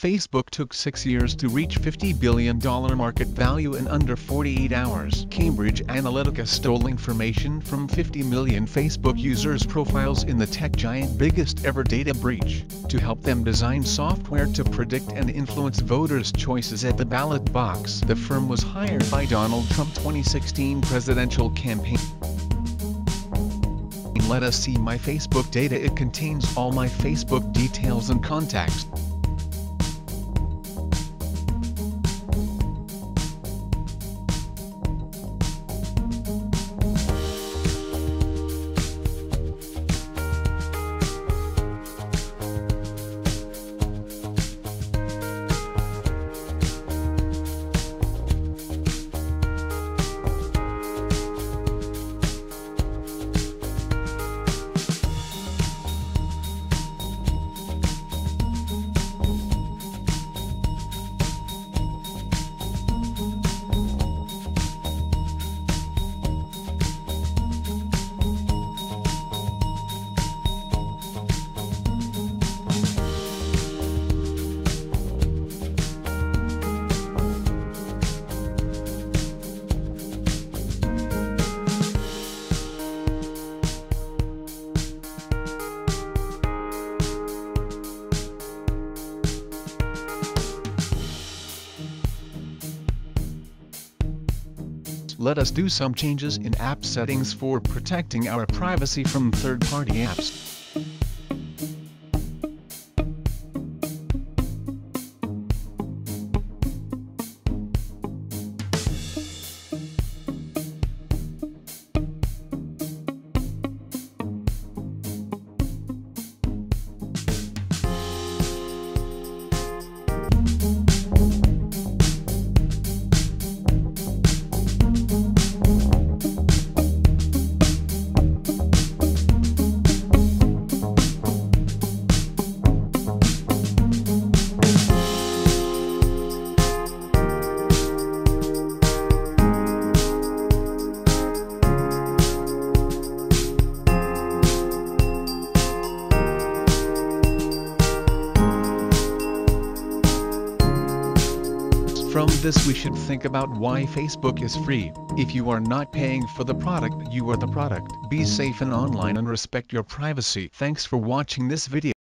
Facebook took 6 years to reach $50 billion market value in under 48 hours. Cambridge Analytica stole information from 50 million Facebook users' profiles in the tech giant biggest ever data breach, to help them design software to predict and influence voters' choices at the ballot box. The firm was hired by Donald Trump's 2016 presidential campaign. Let us see my Facebook data. It contains all my Facebook details and contacts. Let us do some changes in app settings for protecting our privacy from third-party apps. From this we should think about why Facebook is free. If you are not paying for the product, you are the product. Be safe and online and respect your privacy. Thanks for watching this video.